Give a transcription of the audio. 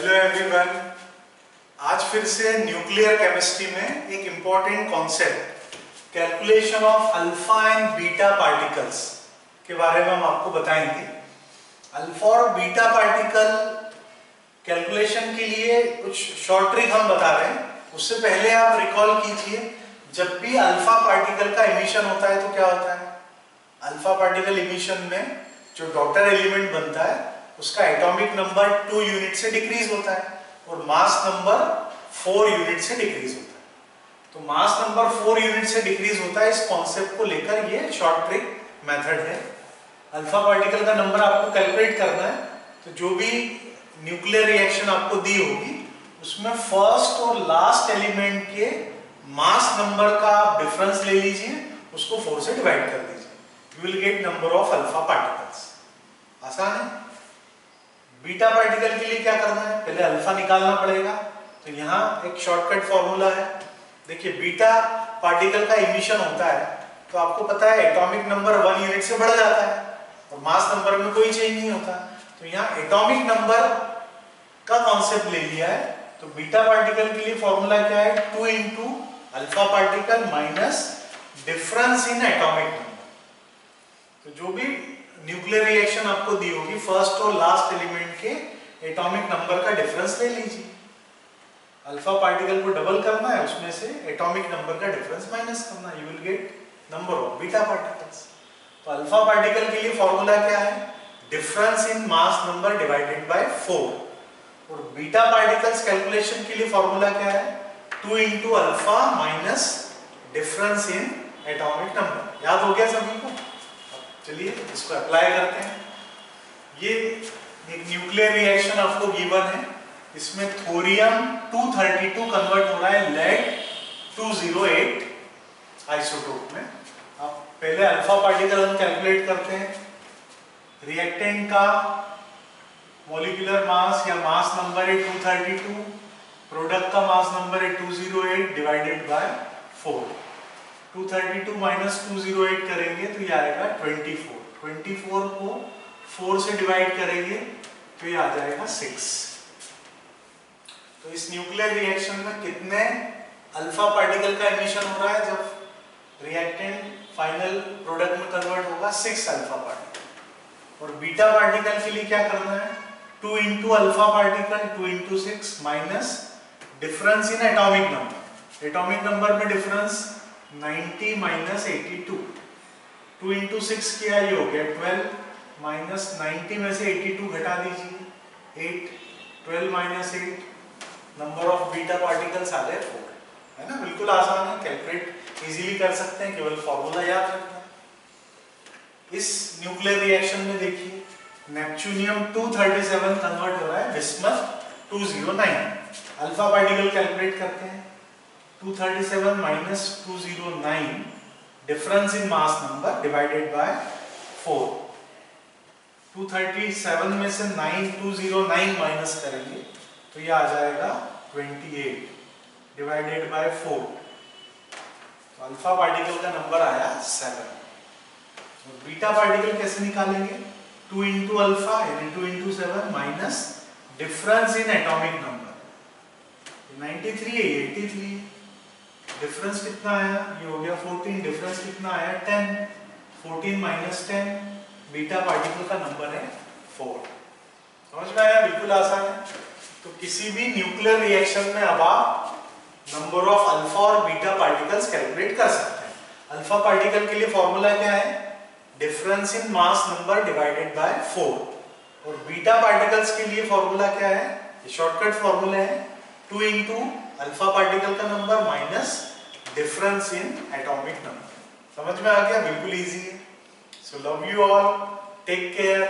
Hello everyone. आज फिर से न्यूक्लियर केमिस्ट्री में एक important concept calculation of alpha and beta particles के बारे में हम आपको बताएंगे। अल्फा और बीटा पार्टिकल कैलकुलेशन के लिए कुछ शॉर्ट ट्रिक हम बता रहे हैं। उससे पहले आप रिकॉल कीजिए, जब भी अल्फा पार्टिकल का इमिशन होता है तो क्या होता है? अल्फा पार्टिकल इमिशन में जो डॉटर एलिमेंट बनता है उसका एटॉमिक नंबर 2 यूनिट से डिक्रीज होता है और मास नंबर 4 यूनिट से डिक्रीज होता है। तो मास नंबर 4 यूनिट से डिक्रीज होता है, इस कॉन्सेप्ट को लेकर ये शॉर्ट ट्रिक मेथड है। अल्फा पार्टिकल का नंबर आपको कैलकुलेट करना है, तो जो भी न्यूक्लियर रिएक्शन आपको दी होगी उसमें फर्स्ट और लास्ट एलिमेंट के मास नंबर का आप डिफरेंस ले लीजिए, उसको 4 से डिवाइड कर दीजिए, you will get number of alpha particles. आसान है। बीटा पार्टिकल के लिए क्या करना है? पहले अल्फा निकालना पड़ेगा। तो यहाँ एक शॉर्टकट फॉर्मूला है। देखिए, बीटा पार्टिकल का इमिशन होता है तो आपको पता है एटॉमिक नंबर 1 यूनिट से बढ़ जाता है और मास नंबर में कोई चेंज नहीं होता। तो यहाँ एटॉमिक नंबर का कॉन्सेप्ट ले लिया है। तो बीटा पार्टिकल के लिए फॉर्मूला क्या है? 2 into alpha particle minus difference in atomic number. तो जो भी न्यूक्लियर रिएक्शन आपको दी होगी, फर्स्ट और लास्ट एलिमेंट के एटॉमिक नंबर का डिफरेंस ले लीजिए। अल्फा पार्टिकल को डबल करना है, उसमें से एटॉमिक नंबर का डिफरेंस माइनस करना है, you will get number of beta particles. तो अल्फा पार्टिकल के लिए फॉर्मूला क्या है? Difference in mass number divided by 4। और बीटा पार्टिकल्स कैलकुलेशन के लिए फॉर्मूला क्या है? 2 into alpha minus difference in atomic number. याद हो गया सभी को? चलिए इसको अप्लाई करते हैं। ये एक न्यूक्लियर रिएक्शन आपको गिवन है, इसमें थोरियम 232 कन्वर्ट हो रहा है लेड 208 आइसोटोप में। अब पहले अल्फा पार्टिकल हम कैलकुलेट करते हैं। रिएक्टेंट का मॉलिक्यूलर मास या मास नंबर है 232, प्रोडक्ट का मास नंबर है 208 डिवाइडेड बाय 4। 232 माइनस 208 करेंगे तो ये आएगा 24। 24 को 4 से डिवाइड करेंगे तो ये आ जाएगा 6। तो इस न्यूक्लियर रिएक्शन में कितने अल्फा पार्टिकल का एमिशन हो रहा है? जब रिएक्टेंट फाइनल प्रोडक्ट में कन्वर्ट होगा 6 अल्फा पार्टिकल। और बीटा पार्टिकल के लिए क्या करना है? 2 into alpha particle 2 into 6 minus difference in atomic number. Atomic number में डिफरेंस 90 माइनस 82। 2 इंटू 6 किया, ये हो गया 12 माइनस 90 में से 82 घटा दीजिए 8। 12 minus 8, number of beta particles आ गए 4। है ना? बिल्कुल आसान है, कैलकुलेट इजीली कर सकते हैं, केवल फॉर्मूला याद रखना है। इस न्यूक्लियर रिएक्शन में देखिए नेपच्यूनियम 237 कन्वर्ट हो रहा है बिस्मथ 209। अल्फा पार्टिकल कैलकुलेट करते हैं। 237 minus 209 difference in mass number divided by 4। 237 में से 209 माइनस करेंगे तो ये आ जाएगा 28 डिवाइडेड बाय 4। तो अल्फा पार्टिकल का नंबर आया 7। तो बीटा पार्टिकल कैसे निकालेंगे? 2 इंटू अल्फा यानी 2 into 7 minus difference in atomic number. 93 है, 83। डिफरेंस कितना आया? ये हो गया 14। डिफरेंस कितना आया? 10। 14 माइनस 10, बीटा पार्टिकल का नंबर है 4। समझ में आया? बिल्कुल आसान है। तो किसी भी न्यूक्लियर रिएक्शन में अब आप नंबर ऑफ अल्फा और बीटा पार्टिकल्स कैलकुलेट कर सकते हैं। अल्फा पार्टिकल के लिए फॉर्मूला क्या है? Difference in mass number divided by 4। और बीटा पार्टिकल्स के लिए फॉर्मूला क्या है? ये शॉर्टकट फॉर्मूला है 2 इंटू अल्फा पार्टिकल का number minus difference in atomic number. समझ में आ गया? बिल्कुल इजी है। So love you all, take care.